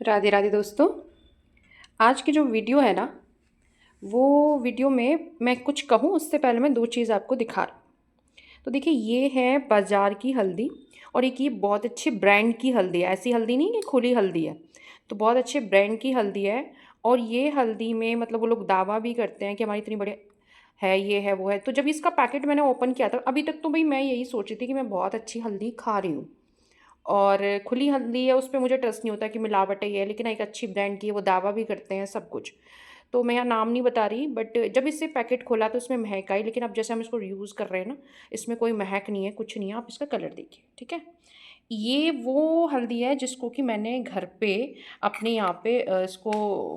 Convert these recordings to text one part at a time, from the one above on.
राधे राधे दोस्तों। आज की जो वीडियो है ना, वो वीडियो में मैं कुछ कहूँ उससे पहले मैं दो चीज़ आपको दिखा रही हूँ। तो देखिए, ये है बाज़ार की हल्दी और एक ये बहुत अच्छे ब्रांड की हल्दी है। ऐसी हल्दी नहीं कि खुली हल्दी है, तो बहुत अच्छे ब्रांड की हल्दी है। और ये हल्दी में मतलब वो लोग दावा भी करते हैं कि हमारी इतनी बड़ी है, ये है वो है। तो जब इसका पैकेट मैंने ओपन किया था, अभी तक तो भाई मैं यही सोच रही थी कि मैं बहुत अच्छी हल्दी खा रही हूँ और खुली हल्दी है, उस पे मुझे ट्रस्ट नहीं होता कि मिलावट है ये है, लेकिन एक अच्छी ब्रांड की है, वो दावा भी करते हैं सब कुछ। तो मैं यहाँ नाम नहीं बता रही, बट जब इससे पैकेट खोला तो इसमें महक आई, लेकिन अब जैसे हम इसको यूज़ कर रहे हैं ना, इसमें कोई महक नहीं है, कुछ नहीं है। आप इसका कलर देखिए, ठीक है। ये वो हल्दी है जिसको कि मैंने घर पे अपने यहाँ पे इसको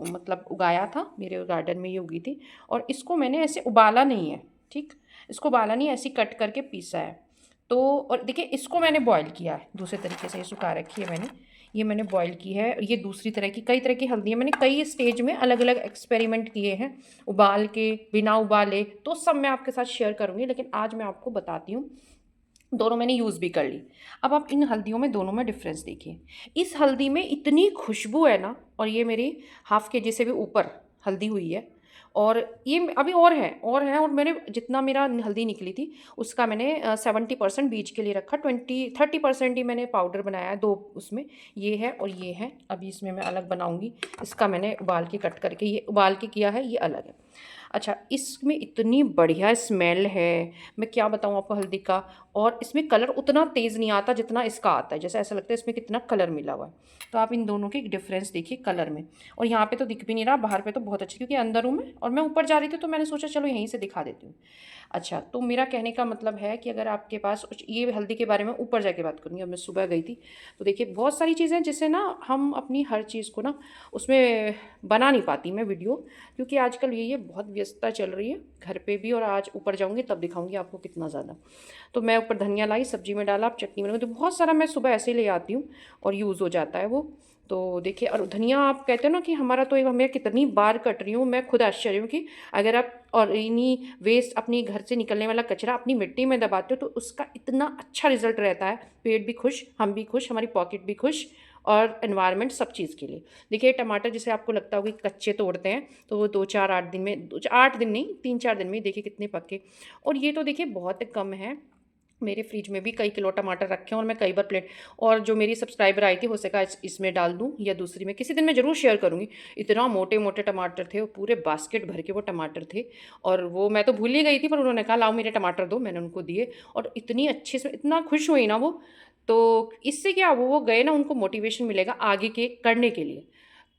मतलब उगाया था, मेरे गार्डन में ये उगी थी। और इसको मैंने ऐसे उबाला नहीं है, ठीक, इसको उबाला नहीं, ऐसे कट करके पीसा है। तो और देखिए, इसको मैंने बॉईल किया है दूसरे तरीके से, ये सुखा रखी है मैंने, ये मैंने बॉईल की है। और ये दूसरी तरह की, कई तरह की हल्दियाँ मैंने कई स्टेज में अलग अलग एक्सपेरिमेंट किए हैं, उबाल के, बिना उबाले, तो सब मैं आपके साथ शेयर करूँगी। लेकिन आज मैं आपको बताती हूँ, दोनों मैंने यूज़ भी कर ली। अब आप इन हल्दियों में, दोनों में डिफरेंस देखिए। इस हल्दी में इतनी खुशबू है ना, और ये मेरी हाफ़ केजी से भी ऊपर हल्दी हुई है। और ये अभी और है और मैंने जितना मेरा हल्दी निकली थी उसका मैंने 70% बीज के लिए रखा, 20-30% ही मैंने पाउडर बनाया है, दो उसमें ये है और ये है। अभी इसमें मैं अलग बनाऊंगी, इसका मैंने उबाल के कट करके, ये उबाल के किया है, ये अलग है। अच्छा, इसमें इतनी बढ़िया स्मेल है, मैं क्या बताऊँ आपको हल्दी का। और इसमें कलर उतना तेज़ नहीं आता जितना इसका आता है, जैसे ऐसा लगता है इसमें कितना कलर मिला हुआ है। तो आप इन दोनों की डिफरेंस देखिए कलर में। और यहाँ पे तो दिख भी नहीं रहा, बाहर पे तो बहुत अच्छी, क्योंकि अंदर हूँ मैं और मैं ऊपर जा रही थी, तो मैंने सोचा चलो यहीं से दिखा देती हूँ। अच्छा, तो मेरा कहने का मतलब है कि अगर आपके पास, ये हल्दी के बारे में ऊपर जाके बात करूँगी। अब मैं सुबह गई थी, तो देखिए बहुत सारी चीज़ें जिससे ना हम अपनी हर चीज़ को ना उसमें बना नहीं पाती मैं वीडियो, क्योंकि आजकल ये बहुत व्यस्तता चल रही है घर पे भी। और आज ऊपर जाऊँगी तब दिखाऊँगी आपको कितना ज़्यादा। तो मैं ऊपर धनिया लाई, सब्जी में डाला, अब चटनी बनाऊँगी, तो बहुत सारा मैं सुबह ऐसे ही ले आती हूँ और यूज़ हो जाता है वो। तो देखिए, और धनिया आप कहते हो ना कि हमारा तो एक, मैं कितनी बार कट रही हूँ, मैं खुद आश्चर्य हूँ कि अगर आप और इन्हीं वेस्ट, अपनी घर से निकलने वाला कचरा अपनी मिट्टी में दबाते हो तो उसका इतना अच्छा रिजल्ट रहता है। पेट भी खुश, हम भी खुश, हमारी पॉकेट भी खुश, और एनवायरनमेंट सब चीज़ के लिए। देखिए, टमाटर जिसे आपको लगता होगा कि कच्चे तोड़ते हैं, तो वो 2-4-8 दिन में, 8 दिन नहीं, 3-4 दिन में देखिए कितने पक्के। और ये तो देखिए बहुत कम है, मेरे फ्रिज में भी कई किलो टमाटर रखे हैं और मैं कई बार प्लेट, और जो मेरी सब्सक्राइबर आई थी, हो सका इसमें डाल दूं या दूसरी में, किसी दिन मैं ज़रूर शेयर करूंगी। इतना मोटे मोटे टमाटर थे, वो पूरे बास्केट भर के वो टमाटर थे। और वो मैं तो भूल ही गई थी, पर उन्होंने कहा लाओ मेरे टमाटर दो, मैंने उनको दिए। और इतनी अच्छे से, इतना खुश हुई ना वो। तो इससे क्या, वो गए ना, उनको मोटिवेशन मिलेगा आगे के करने के लिए।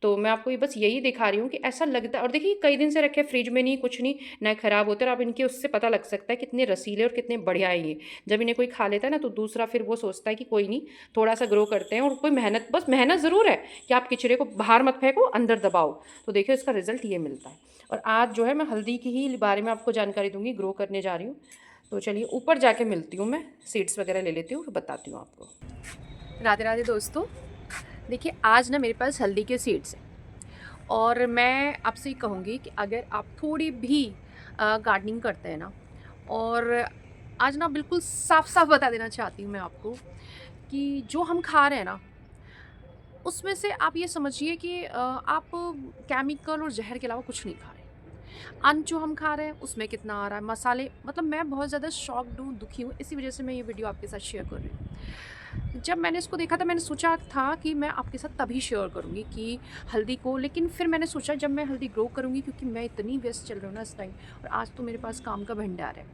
तो मैं आपको ये बस यही दिखा रही हूँ कि ऐसा लगता है। और देखिए, कई दिन से रखे फ्रिज में, नहीं कुछ नहीं, ना ख़राब होते, और आप इनके उससे पता लग सकता है कितने रसीले और कितने बढ़िया है ये। जब इन्हें कोई खा लेता है ना, तो दूसरा फिर वो सोचता है कि कोई नहीं, थोड़ा सा ग्रो करते हैं। और कोई मेहनत, बस मेहनत ज़रूर है कि आप किचरे को बाहर मत फेंको, अंदर दबाओ। तो देखिए, इसका रिजल्ट ये मिलता है। और आज जो है, मैं हल्दी की ही बारे में आपको जानकारी दूंगी, ग्रो करने जा रही हूँ। तो चलिए ऊपर जाके मिलती हूँ, मैं सीड्स वगैरह ले लेती हूँ, फिर बताती हूँ आपको। राधे राधे दोस्तों। देखिए, आज ना मेरे पास हल्दी के सीड्स हैं। और मैं आपसे ये कहूँगी कि अगर आप थोड़ी भी गार्डनिंग करते हैं ना, और आज ना बिल्कुल साफ साफ बता देना चाहती हूँ मैं आपको कि जो हम खा रहे हैं ना, उसमें से आप ये समझिए कि आप केमिकल और जहर के अलावा कुछ नहीं खा रहे। अन्न जो हम खा रहे हैं उसमें कितना आ रहा है मसाले, मतलब मैं बहुत ज़्यादा शॉक्ड हूँ, दुखी हूँ, इसी वजह से मैं ये वीडियो आपके साथ शेयर कर रही हूँ। जब मैंने इसको देखा था, मैंने सोचा था कि मैं आपके साथ तभी शेयर करूँगी कि हल्दी को, लेकिन फिर मैंने सोचा जब मैं हल्दी ग्रो करूँगी, क्योंकि मैं इतनी व्यस्त चल रही हूँ ना इस टाइम, और आज तो मेरे पास काम का भंडार है।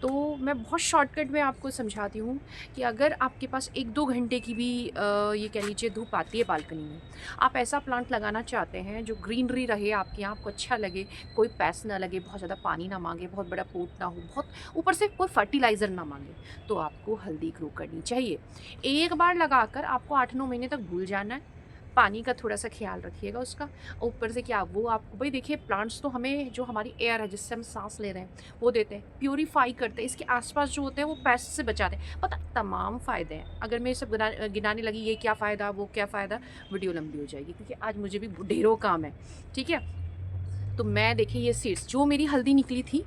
तो मैं बहुत शॉर्टकट में आपको समझाती हूँ कि अगर आपके पास 1-2 घंटे की भी ये कह लीजिए धूप आती है बालकनी में, आप ऐसा प्लांट लगाना चाहते हैं जो ग्रीनरी रहे आपके यहाँ, आपको अच्छा लगे, कोई पैस ना लगे, बहुत ज़्यादा पानी ना मांगे, बहुत बड़ा पोट ना हो, बहुत ऊपर से कोई फर्टिलाइज़र ना मांगे, तो आपको हल्दी ग्रो करनी चाहिए। एक बार लगाकर आपको 8-9 महीने तक भूल जाना है। पानी का थोड़ा सा ख्याल रखिएगा उसका। ऊपर से क्या, वो आपको भाई देखिए, प्लांट्स तो हमें, जो हमारी एयर है जिससे हम सांस ले रहे हैं, वो देते हैं, प्यूरीफाई करते हैं, इसके आसपास जो होते हैं वो पेस्ट से बचाते हैं। पता, तमाम फ़ायदे हैं। अगर मैं सब गिनाने लगी ये क्या फ़ायदा वो क्या फ़ायदा, वीडियो लंबी हो जाएगी, क्योंकि आज मुझे भी ढेरों काम है। ठीक है, तो मैं देखिए, ये सीड्स जो मेरी हल्दी निकली थी,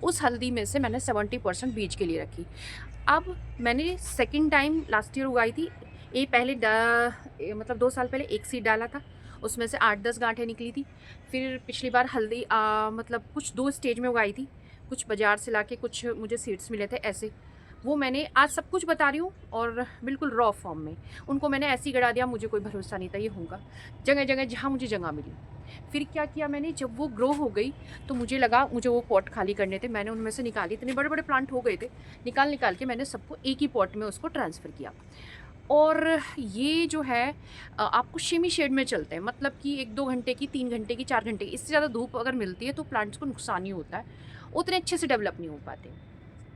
उस हल्दी में से मैंने 70% बीज के लिए रखी। अब मैंने सेकंड टाइम लास्ट ईयर उगाई थी, ये पहले मतलब 2 साल पहले एक सीड डाला था, उसमें से 8-10 गांठें निकली थी। फिर पिछली बार हल्दी मतलब कुछ 2 स्टेज में उगाई थी, कुछ बाज़ार से लाके कुछ मुझे सीड्स मिले थे ऐसे। वो मैंने आज सब कुछ बता रही हूँ और बिल्कुल रॉ फॉर्म में। उनको मैंने ऐसे ही गड़ा दिया, मुझे कोई भरोसा नहीं था ये होगा। जगह-जगह जहाँ मुझे जगह मिली। फिर क्या किया मैंने, जब वो ग्रो हो गई तो मुझे लगा मुझे वो पॉट खाली करने थे, मैंने उनमें से निकाली, इतने बड़े-बड़े प्लांट हो गए थे। निकाल-निकाल के मैंने सबको एक ही पॉट में उसको ट्रांसफ़र किया। और ये जो है आपको सेमी शेड में चलते हैं, मतलब कि 1-2 घंटे की, 3 घंटे की, 4 घंटे की, इससे ज़्यादा धूप अगर मिलती है तो प्लांट्स को नुकसान ही होता है, उतने अच्छे से डेवलप नहीं हो पाते।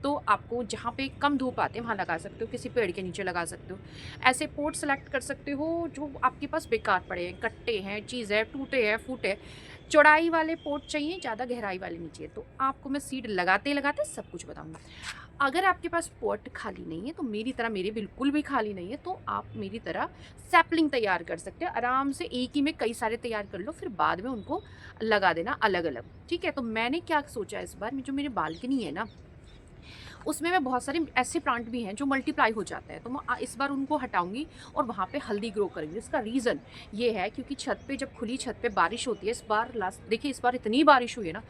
तो आपको जहाँ पे कम धूप आते हैं वहाँ लगा सकते हो, किसी पेड़ के नीचे लगा सकते हो। ऐसे पोट सेलेक्ट कर सकते हो जो आपके पास बेकार पड़े हैं, कट्टे हैं, चीज़ है, टूटे हैं, फूटे हैं। चौड़ाई वाले पोट चाहिए, ज़्यादा गहराई वाले नहीं चाहिए। तो आपको मैं सीड लगाते-लगाते सब कुछ बताऊँगी। अगर आपके पास पॉट खाली नहीं है तो मेरी तरह, मेरे बिल्कुल भी खाली नहीं है, तो आप मेरी तरह सैपलिंग तैयार कर सकते हो। आराम से एक ही में कई सारे तैयार कर लो, फिर बाद में उनको लगा देना अलग-अलग, ठीक है? तो मैंने क्या सोचा इस बार, जो मेरी बालकनी है ना, उसमें मैं बहुत सारे ऐसे प्लांट भी हैं जो मल्टीप्लाई हो जाते हैं, तो मैं इस बार उनको हटाऊँगी और वहाँ पे हल्दी ग्रो करेंगे। इसका रीज़न ये है क्योंकि छत पे, जब खुली छत पे बारिश होती है, इस बार लास्ट देखिए इस बार इतनी बारिश हुई है ना,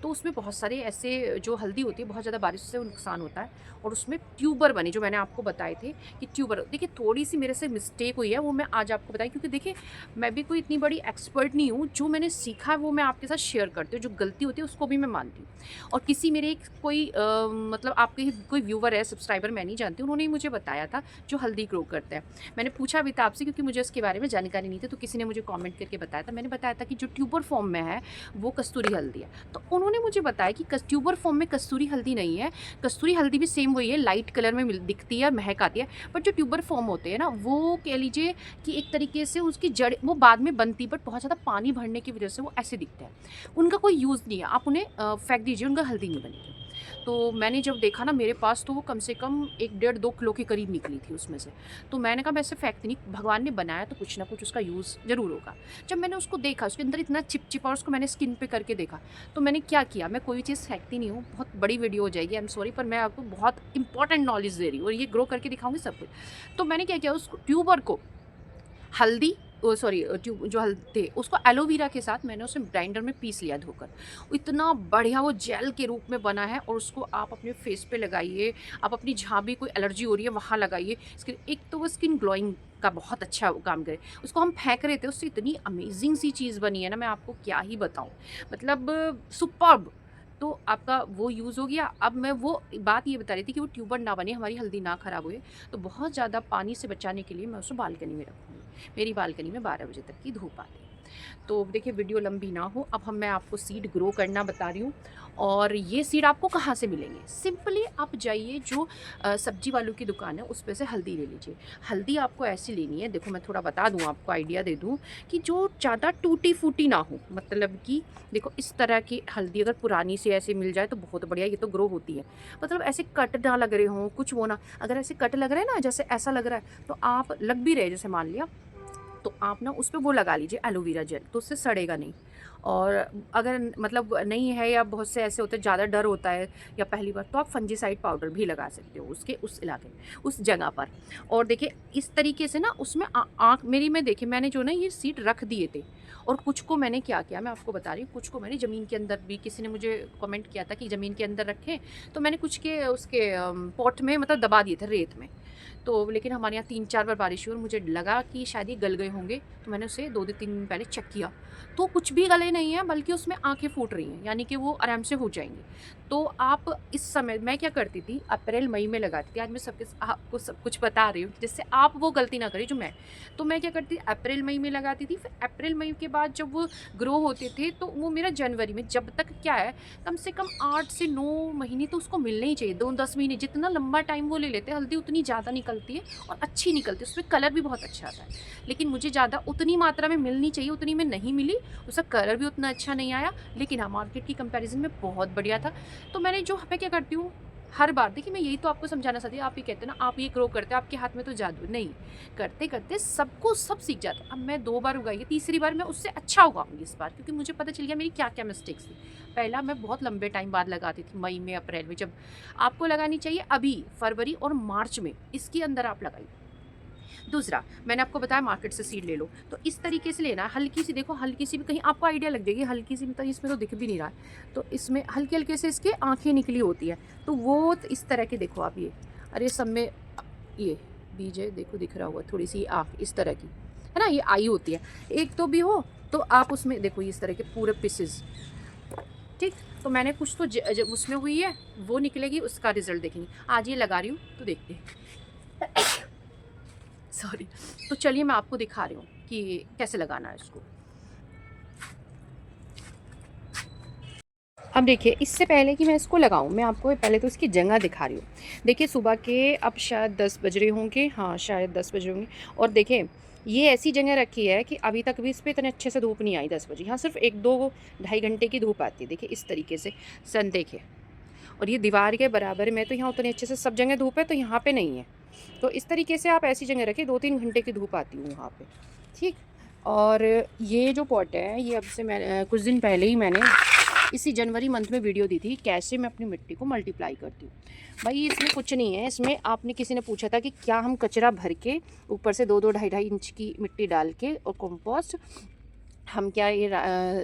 तो उसमें बहुत सारे ऐसे जो हल्दी होती है, बहुत ज़्यादा बारिश से नुकसान होता है और उसमें ट्यूबर बने, जो मैंने आपको बताए थे कि ट्यूबर, देखिए थोड़ी-सी मेरे से मिस्टेक हुई है, वो मैं आज आपको बताई, क्योंकि देखिए मैं भी कोई इतनी बड़ी एक्सपर्ट नहीं हूँ, जो मैंने सीखा है वो मैं आपके साथ शेयर करती हूँ, जो गलती होती है उसको भी मैं मानती हूँ। और किसी मेरे कोई मतलब आपके ही कोई व्यूवर है, सब्सक्राइबर, मैं नहीं जानती, उन्होंने ही मुझे बताया था जो हल्दी ग्रो करता है। मैंने पूछा भी था आपसे क्योंकि मुझे उसके बारे में जानकारी नहीं थी, तो किसी ने मुझे कमेंट करके बताया था। मैंने बताया था कि जो ट्यूबर फॉर्म में है वो कस्तूरी हल्दी है। तो उन्होंने मुझे बताया कि ट्यूबर फॉर्म में कस्तूरी हल्दी नहीं है, कस्तूरी हल्दी भी सेम वही है, लाइट कलर में दिखती है, महक आती है, बट जो ट्यूबर फॉर्म होते हैं ना, वो कह लीजिए कि एक तरीके से उसकी जड़ वो बाद में बनती, बट बहुत ज़्यादा पानी भरने की वजह से वो ऐसे दिखते हैं। उनका कोई यूज़ नहीं है, आप उन्हें फेंक दीजिए, उनका हल्दी नहीं बनेगी। तो मैंने जब देखा ना मेरे पास, तो वो कम से कम 1 डेढ़ 2 किलो के करीब निकली थी उसमें से। तो मैंने कहा मैं ऐसे फेंकती नहीं, भगवान ने बनाया तो कुछ ना कुछ उसका यूज़ ज़रूर होगा। जब मैंने उसको देखा, उसके अंदर इतना चिपचिपा, और उसको मैंने स्किन पे करके देखा, तो मैंने क्या किया, मैं कोई चीज़ फेंकती नहीं हूँ, बहुत बड़ी वीडियो हो जाएगी, आई एम सॉरी, पर मैं आपको बहुत इंपॉर्टेंट नॉलेज दे रही हूँ और ये ग्रो करके दिखाऊंगी सब कुछ। तो मैंने क्या किया, उस ट्यूबर को हल्दी, सॉरी, ट्यूब जो हल्दी उसको एलोवेरा के साथ मैंने उसे ग्राइंडर में पीस लिया धोकर। इतना बढ़िया वो जेल के रूप में बना है, और उसको आप अपने फेस पे लगाइए, आप अपनी जहाँ भी कोई एलर्जी हो रही है वहाँ लगाइए। इसके एक तो वो स्किन ग्लोइंग का बहुत अच्छा काम करे। उसको हम फेंक रहे थे, उससे इतनी अमेजिंग सी चीज़ बनी है ना, मैं आपको क्या ही बताऊँ, मतलब सुपर्ब। तो आपका वो यूज़ हो गया। अब मैं वो बात ये बता रही थी कि वो ट्यूबर ना बने, हमारी हल्दी ना ख़राब हुए, तो बहुत ज़्यादा पानी से बचाने के लिए मैं उसे बालकनी में रखूँगी। मेरी बालकनी में 12 बजे तक की धूप आती है। तो देखिए वीडियो लंबी ना हो, अब मैं आपको सीड ग्रो करना बता रही हूँ। और ये सीड आपको कहाँ से मिलेंगे, सिंपली आप जाइए जो सब्जी वालों की दुकान है उस पे से हल्दी ले लीजिए। हल्दी आपको ऐसी लेनी है, देखो मैं थोड़ा बता दूँ आपको, आइडिया दे दूँ कि जो ज़्यादा टूटी फूटी ना हो, मतलब कि देखो इस तरह की हल्दी अगर पुरानी से ऐसे मिल जाए तो बहुत बढ़िया, ये तो ग्रो होती है। मतलब ऐसे कट ना लग रहे हों, कुछ वो ना, अगर ऐसे कट लग रहा है ना, जैसे ऐसा लग रहा है, तो आप लग भी रहे, जैसे मान लिया, तो आप ना उस पे वो लगा लीजिए एलोवेरा जेल, तो उससे सड़ेगा नहीं। और अगर मतलब नहीं है, या बहुत से ऐसे होते हैं ज़्यादा डर होता है या पहली बार, तो आप फंजीसाइड पाउडर भी लगा सकते हो उसके उस इलाके में, उस जगह पर। और देखिए इस तरीके से ना उसमें आँख मेरी में, देखिए मैंने जो ना ये सीड रख दिए थे, और कुछ को मैंने क्या किया मैं आपको बता रही हूँ, कुछ को मैंने ज़मीन के अंदर भी, किसी ने मुझे कमेंट किया था कि ज़मीन के अंदर रखें, तो मैंने कुछ के उसके पॉट में मतलब दबा दिए थे रेत में। तो लेकिन हमारे यहाँ 3-4 बार बारिश हुई और मुझे लगा कि शायद ये गल गए होंगे, तो मैंने उसे 2 दिन 3 दिन पहले चेक किया, तो कुछ भी गले नहीं हैं, बल्कि उसमें आँखें फूट रही हैं, यानी कि वो आराम से हो जाएँगी। तो आप इस समय, मैं क्या करती थी, अप्रैल मई में लगाती थी, आज मैं आपको सब कुछ बता रही हूँ जिससे आप वो गलती ना करें जो मैं। तो मैं क्या करती थी, अप्रैल मई में लगाती थी, फिर अप्रैल मई के बाद जब वो ग्रो होते थे तो वो मेरा जनवरी में, जब तक क्या है, कम से कम 8 से 9 महीने तो उसको मिलने ही चाहिए, 2-10 महीने, जितना लंबा टाइम वो ले लेते हैं हल्दी उतनी ज़्यादा निकलती है और अच्छी निकलती है, उसमें कलर भी बहुत अच्छा आता है। लेकिन मुझे ज़्यादा उतनी मात्रा में मिलनी चाहिए, उतनी में नहीं मिली, उसका कलर भी उतना अच्छा नहीं आया, लेकिन हाँ मार्केट की कंपैरिजन में बहुत बढ़िया था। तो मैं क्या करती हूँ, हर बार देखिए, मैं यही तो आपको समझाना चाहती हूँ, आप ये कहते हैं ना आप ये ग्रो करते हो, आपके हाथ में तो जादू नहीं, करते करते सबको सब सीख जाता है। अब मैं 2 बार उगाई है, तीसरी बार मैं उससे अच्छा उगाऊंगी इस बार, क्योंकि मुझे पता चल गया मेरी क्या क्या मिस्टेक्स थी। पहला मैं बहुत लंबे टाइम बाद लगाती थी, मई में, अप्रैल में, जब आपको लगानी चाहिए अभी फरवरी और मार्च में, इसके अंदर आप लगाइए। दूसरा, मैंने आपको बताया मार्केट से सीड ले लो, तो इस तरीके से लेना है, हल्की सी देखो, हल्की सी भी कहीं आपको आइडिया लग जाएगी, हल्की सी मतलब इसमें तो दिख भी नहीं रहा है, तो इसमें हल्के हल्के से इसके आँखें निकली होती है, तो वो इस तरह के देखो आप ये, अरे सब में ये बीज है, देखो दिख रहा होगा, थोड़ी सी आँख इस तरह की है ना, ये आई होती है, एक तो भी हो तो आप उसमें देखो इस तरह के पूरे पीसेस, ठीक। तो मैंने कुछ तो जब उसमें हुई है वो निकलेगी, उसका रिजल्ट देखेंगे। आज ये लगा रही हूँ तो देखते हैं। सॉरी। तो चलिए मैं आपको दिखा रही हूँ कि कैसे लगाना है इसको। अब देखिए, इससे पहले कि मैं इसको लगाऊं, मैं आपको पहले तो इसकी जगह दिखा रही हूँ। देखिए सुबह के अब शायद 10 बज रहे होंगे, हाँ शायद 10 बज रहे होंगे, और देखिए ये ऐसी जगह रखी है कि अभी तक भी इस पर इतने अच्छे से धूप नहीं आई 10 बजे। यहाँ सिर्फ 1-2-2.5 घंटे की धूप आती है, देखिए इस तरीके से सन देखिए, और ये दीवार के बराबर में, तो यहाँ उतने अच्छे से सब जगह धूप है, तो यहाँ पे नहीं है। तो इस तरीके से आप ऐसी जगह रखें, 2-3 घंटे की धूप आती हूँ वहाँ पे, ठीक। और ये जो पॉट है, ये अब से मैं कुछ दिन पहले ही मैंने इसी जनवरी मंथ में वीडियो दी थी, कैसे मैं अपनी मिट्टी को मल्टीप्लाई करती हूँ। भाई इसमें कुछ नहीं है, इसमें आपने किसी ने पूछा था कि क्या हम कचरा भर के ऊपर से 2-2 2.5 2.5 इंच की मिट्टी डाल के और कंपोस्ट हम क्या ये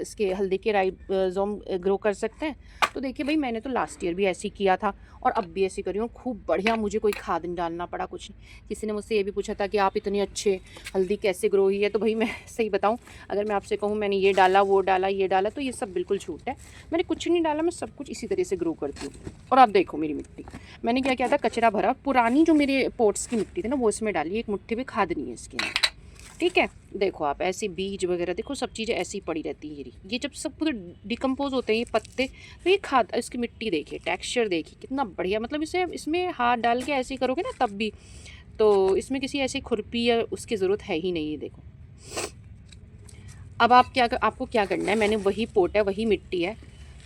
इसके हल्दी के राइजोम ग्रो कर सकते हैं। तो देखिए भाई, मैंने तो लास्ट ईयर भी ऐसे ही किया था और अब भी ऐसे करी हूँ, खूब बढ़िया, मुझे कोई खाद नहीं डालना पड़ा, कुछ नहीं। किसी ने मुझसे ये भी पूछा था कि आप इतनी अच्छे हल्दी कैसे ग्रो हुई है, तो भाई मैं सही बताऊँ, अगर मैं आपसे कहूँ मैंने ये डाला वो डाला ये डाला, तो ये सब बिल्कुल झूठ है। मैंने कुछ नहीं डाला, मैं सब कुछ इसी तरह से ग्रो करती हूँ। और आप देखो मेरी मिट्टी, मैंने क्या किया था, कचरा भरा, पुरानी जो मेरे पोट्स की मिट्टी थी ना वो इसमें डाली, एक मुट्ठी भी खाद नहीं है इसके अंदर, ठीक है। देखो आप ऐसी बीज वगैरह देखो, सब चीज़ें ऐसी पड़ी रहती हैं। ये जब सब पूरे डिकम्पोज होते हैं ये पत्ते, तो ये खाद, इसकी मिट्टी देखिए, टेक्सचर देखिए कितना बढ़िया, मतलब इसे इसमें हाथ डाल के ऐसे करोगे ना तब भी, तो इसमें किसी ऐसी खुरपी या उसकी ज़रूरत है ही नहीं है। देखो अब आपको क्या करना है, मैंने वही पोट है, वही मिट्टी है,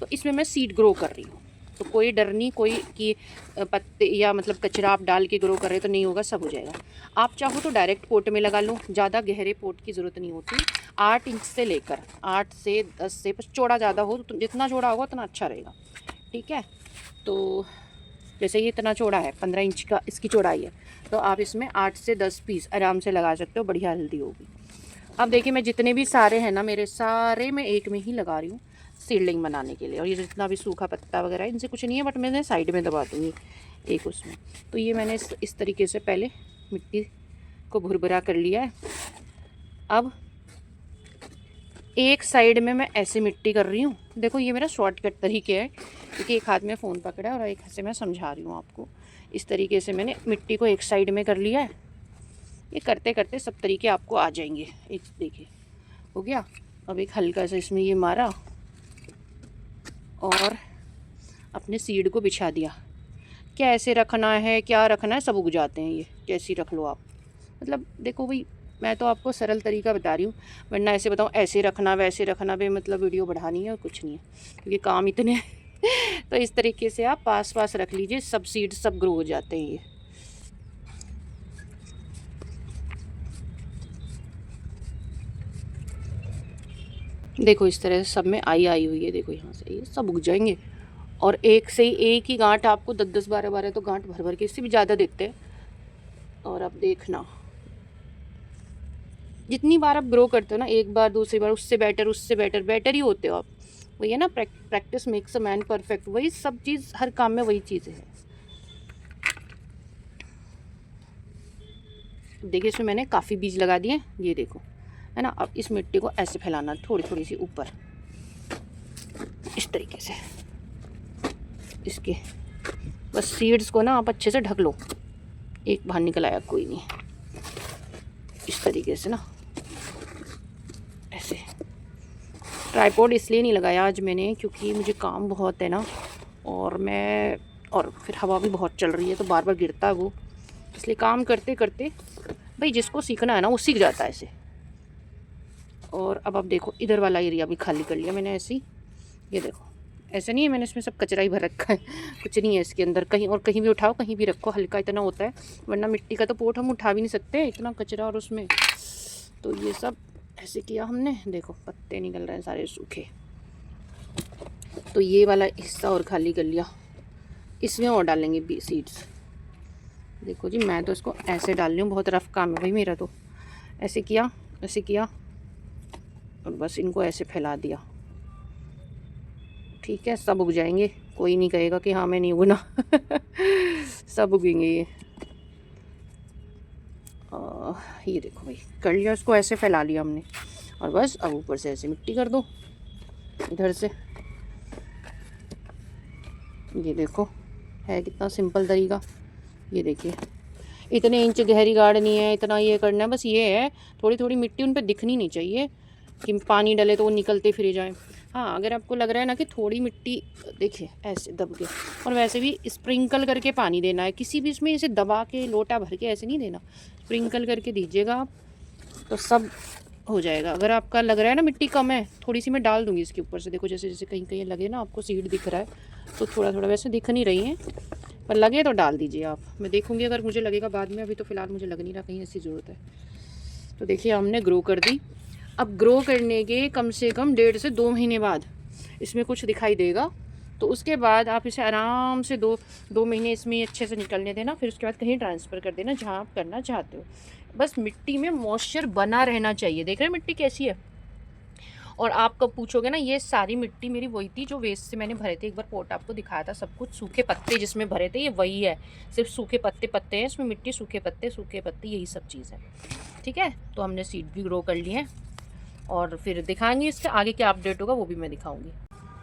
तो इसमें मैं सीड ग्रो कर रही हूँ। तो कोई डर नहीं, कोई कि पत्ते या मतलब कचरा आप डाल के ग्रो कर रहे तो नहीं होगा, सब हो जाएगा। आप चाहो तो डायरेक्ट पोट में लगा लो, ज़्यादा गहरे पोट की ज़रूरत नहीं होती। 8 इंच से लेकर 8 से 10 से, बस चौड़ा ज़्यादा हो तो जितना चौड़ा होगा उतना अच्छा रहेगा, ठीक है। तो जैसे ये इतना चौड़ा है, 15 इंच का इसकी चौड़ाई है, तो आप इसमें 8 से 10 पीस आराम से लगा सकते हो, बढ़िया हल्दी होगी। अब देखिए मैं जितने भी सारे हैं ना मेरे, सारे मैं एक में ही लगा रही हूँ सीडलिंग बनाने के लिए। और ये जितना भी सूखा पत्ता वगैरह है इनसे कुछ नहीं है, बट मैंने साइड में दबा दूँगी एक उसमें। तो ये मैंने इस तरीके से पहले मिट्टी को भुरभुरा कर लिया है। अब एक साइड में मैं ऐसे मिट्टी कर रही हूँ, देखो ये मेरा शॉर्टकट तरीके है, क्योंकि एक हाथ में फ़ोन पकड़ा है और एक हाथ से मैं समझा रही हूँ आपको। इस तरीके से मैंने मिट्टी को एक साइड में कर लिया है। ये करते करते सब तरीके आपको आ जाएंगे। एक देखिए हो गया। अब एक हल्का सा इसमें ये मारा और अपने सीड को बिछा दिया। कैसे रखना है, क्या रखना है, सब उग जाते हैं ये, कैसी रख लो आप। मतलब देखो भाई, मैं तो आपको सरल तरीका बता रही हूँ, वरना ऐसे बताऊँ ऐसे रखना वैसे रखना भी, मतलब वीडियो बढ़ानी है और कुछ नहीं है, क्योंकि काम इतने हैं। तो इस तरीके से आप पास पास रख लीजिए, सब सीड सब ग्रो हो जाते हैं ये। देखो इस तरह से सब में आई हुई है, देखो यहाँ से ये सब उग जाएंगे। और एक से ही एक ही गांठ आपको 10-10 12-12 तो गांठ भर भर के, इससे भी ज़्यादा देते हैं। और अब देखना जितनी बार आप ग्रो करते हो ना, एक बार दूसरी बार उससे बेटर बेटर ही होते हो आप। वही है ना, practice makes a man perfect, वही सब चीज़ हर काम में वही चीज़ है। देखिए इसमें मैंने काफ़ी बीज लगा दिए, ये देखो है ना। अब इस मिट्टी को ऐसे फैलाना, थोड़ी थोड़ी सी ऊपर इस तरीके से, इसके बस सीड्स को ना आप अच्छे से ढक लो। एक बाहर निकल आया, कोई नहीं, इस तरीके से ना ऐसे। ट्राइपॉड इसलिए नहीं लगाया आज मैंने, क्योंकि मुझे काम बहुत है ना, और फिर हवा भी बहुत चल रही है तो बार बार गिरता है वो, इसलिए काम करते करते भाई जिसको सीखना है ना वो सीख जाता है ऐसे। और अब आप देखो इधर वाला एरिया भी खाली कर लिया मैंने ऐसे ही, ये देखो ऐसा नहीं है मैंने इसमें सब कचरा ही भर रखा है, कुछ नहीं है इसके अंदर। कहीं और कहीं भी उठाओ, कहीं भी रखो, हल्का इतना होता है, वरना मिट्टी का तो पोट हम उठा भी नहीं सकते इतना कचरा और उसमें। तो ये सब ऐसे किया हमने, देखो पत्ते निकल रहे हैं सारे सूखे। तो ये वाला हिस्सा और खाली कर लिया, इसमें और डालेंगे सीड्स। देखो जी, मैं तो इसको ऐसे डाल रही हूँ, बहुत रफ काम है भाई मेरा तो। ऐसे किया, ऐसे किया और बस इनको ऐसे फैला दिया। ठीक है, सब उग जाएंगे, कोई नहीं कहेगा कि हाँ मैं नहीं उगना। सब उगेंगे ये। ये देखो भाई, कर लिया, इसको ऐसे फैला लिया हमने। और बस अब ऊपर से ऐसे मिट्टी कर दो इधर से। ये देखो, है कितना सिंपल तरीका। ये देखिए, इतने इंच गहरी गाड़नी है, इतना ये करना है, बस ये है थोड़ी थोड़ी मिट्टी उन पर दिखनी नहीं चाहिए कि पानी डले तो वो निकलते फिर जाए। हाँ, अगर आपको लग रहा है ना कि थोड़ी मिट्टी, देखिए ऐसे दब के, और वैसे भी स्प्रिंकल करके पानी देना है, किसी भी इसमें ऐसे दबा के लोटा भर के ऐसे नहीं देना, स्प्रिंकल करके दीजिएगा आप, तो सब हो जाएगा। अगर आपका लग रहा है ना मिट्टी कम है, थोड़ी सी मैं डाल दूँगी इसके ऊपर से। देखो जैसे जैसे कहीं कहीं लगे ना आपको सीड दिख रहा है, तो थोड़ा थोड़ा, वैसे दिख नहीं रही है पर लगे तो डाल दीजिए आप। मैं देखूँगी अगर मुझे लगेगा बाद में, अभी तो फ़िलहाल मुझे लग नहीं रहा कहीं ऐसी ज़रूरत है। तो देखिए हमने ग्रो कर दी। अब ग्रो करने के कम से कम 1.5 से 2 महीने बाद इसमें कुछ दिखाई देगा, तो उसके बाद आप इसे आराम से दो महीने इसमें अच्छे से निकलने देना। फिर उसके बाद कहीं ट्रांसफ़र कर देना जहाँ आप करना चाहते हो। बस मिट्टी में मॉइस्चर बना रहना चाहिए। देख रहे हैं मिट्टी कैसी है। और आप कब पूछोगे ना, ये सारी मिट्टी मेरी वही थी जो वेस्ट से मैंने भरे थे। एक बार पोट आपको दिखाया था, सब कुछ सूखे पत्ते जिसमें भरे थे, ये वही है। सिर्फ सूखे पत्ते हैं इसमें, मिट्टी सूखे पत्ते यही सब चीज़ है। ठीक है, तो हमने सीड भी ग्रो कर लिए हैं और फिर दिखाएंगे इसके आगे क्या अपडेट होगा, वो भी मैं दिखाऊंगी।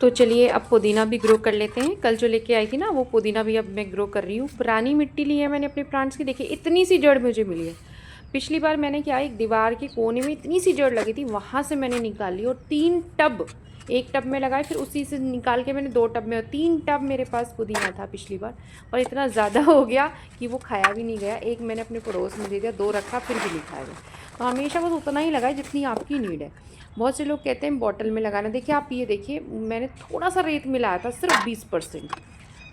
तो चलिए अब पुदीना भी ग्रो कर लेते हैं। कल जो लेके आई थी ना, वो पुदीना भी अब मैं ग्रो कर रही हूँ। पुरानी मिट्टी ली है मैंने अपने प्लांट्स की। देखिए इतनी सी जड़ मुझे मिली है। पिछली बार मैंने क्या, एक दीवार के कोने में इतनी सी जड़ लगी थी, वहाँ से मैंने निकाल ली और 3 टब, एक टब में लगाए, फिर उसी से निकाल के मैंने 2 टब में, 3 टब मेरे पास पुदीना था पिछली बार। और इतना ज़्यादा हो गया कि वो खाया भी नहीं गया। एक मैंने अपने पड़ोस में दे दिया, 2 रखा, फिर भी नहीं खाया गया। तो हमेशा बस उतना ही लगाए जितनी आपकी नीड है। बहुत से लोग कहते हैं बॉटल में लगाना। देखिए आप ये देखिए, मैंने थोड़ा सा रेत मिलाया था, सिर्फ 20%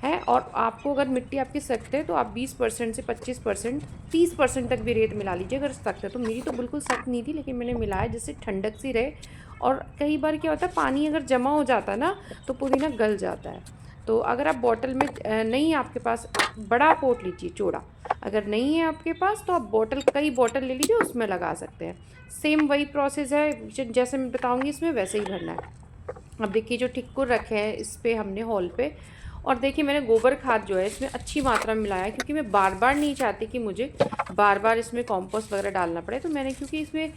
है। और आपको अगर मिट्टी आपकी सख्त है तो आप 20% से 25%, 30% तक भी रेत मिला लीजिए अगर सख्त है। तो मेरी तो बिल्कुल सख्त नहीं थी, लेकिन मैंने मिलाया जिससे ठंडक सी रहे। और कई बार क्या होता है, पानी अगर जमा हो जाता है ना तो पुदीना गल जाता है। तो अगर आप बॉटल में नहीं है आपके पास, बड़ा पोट लीजिए चौड़ा। अगर नहीं है आपके पास तो आप कई बॉटल ले लीजिए, उसमें लगा सकते हैं। सेम वही प्रोसेस है जैसे मैं बताऊंगी, इसमें वैसे ही भरना है। अब देखिए जो ठिक्कुर रखे हैं इस पे हमने हॉल पे, और देखिए मैंने गोबर खाद जो है इसमें अच्छी मात्रा में मिलाया, क्योंकि मैं बार बार नहीं चाहती कि मुझे बार बार इसमें कंपोस्ट वगैरह डालना पड़े। तो मैंने, क्योंकि इसमें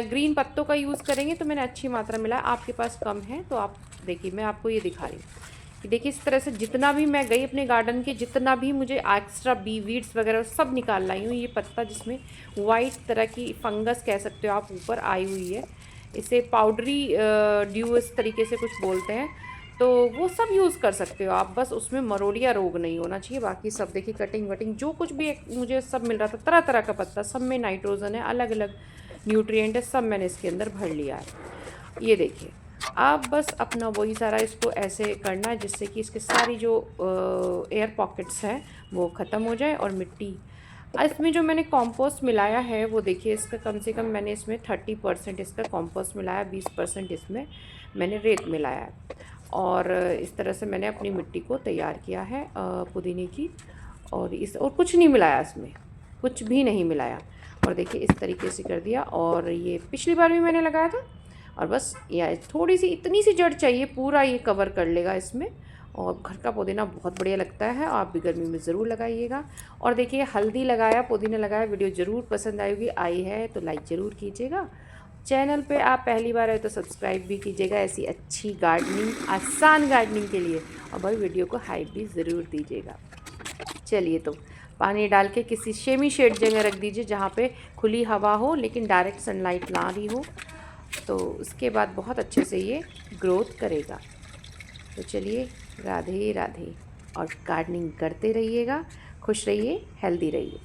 ग्रीन पत्तों का यूज़ करेंगे, तो मैंने अच्छी मात्रा मिलाया। आपके पास कम है तो आप देखिए, मैं आपको ये दिखा रही हूँ कि देखिए इस तरह से जितना भी मैं गई अपने गार्डन के, जितना भी मुझे एक्स्ट्रा वीड्स वगैरह सब निकाल लाई हूँ। ये पत्ता जिसमें वाइट तरह की फंगस कह सकते हो आप ऊपर आई हुई है, इसे पाउडरी ड्यू इस तरीके से कुछ बोलते हैं, तो वो सब यूज़ कर सकते हो आप। बस उसमें मरोड़िया रोग नहीं होना चाहिए। बाकी सब देखिए कटिंग वटिंग जो कुछ भी मुझे सब मिल रहा था, तरह तरह का पत्ता, सब में नाइट्रोजन है, अलग अलग न्यूट्रिएंट है, सब मैंने इसके अंदर भर लिया है। ये देखिए, आप बस अपना वही सारा इसको ऐसे करना है जिससे कि इसके सारी जो एयर पॉकेट्स हैं वो ख़त्म हो जाए। और मिट्टी इसमें जो मैंने कंपोस्ट मिलाया है वो देखिए, इसका कम से कम मैंने इसमें 30% इसका कंपोस्ट मिलाया, 20% इसमें मैंने रेत मिलाया है। और इस तरह से मैंने अपनी मिट्टी को तैयार किया है पुदीने की। और कुछ नहीं मिलाया, इसमें कुछ भी नहीं मिलाया। और देखिए इस तरीके से कर दिया। और ये पिछली बार भी मैंने लगाया था। और बस या थोड़ी सी इतनी सी जड़ चाहिए, पूरा ये कवर कर लेगा इसमें। और घर का पुदीना बहुत बढ़िया लगता है, आप भी गर्मी में ज़रूर लगाइएगा। और देखिए हल्दी लगाया, पुदीना लगाया, वीडियो ज़रूर पसंद आई है तो लाइक ज़रूर कीजिएगा। चैनल पे आप पहली बार आए तो सब्सक्राइब भी कीजिएगा, ऐसी अच्छी गार्डनिंग, आसान गार्डनिंग के लिए। और भाई वीडियो को हाइप भी ज़रूर दीजिएगा। चलिए, तो पानी डाल के किसी सेमी शेड जगह रख दीजिए जहाँ पे खुली हवा हो लेकिन डायरेक्ट सनलाइट ना रही हो, तो उसके बाद बहुत अच्छे से ये ग्रोथ करेगा। तो चलिए, राधे राधे, और गार्डनिंग करते रहिएगा, खुश रहिए, हेल्दी रहिए।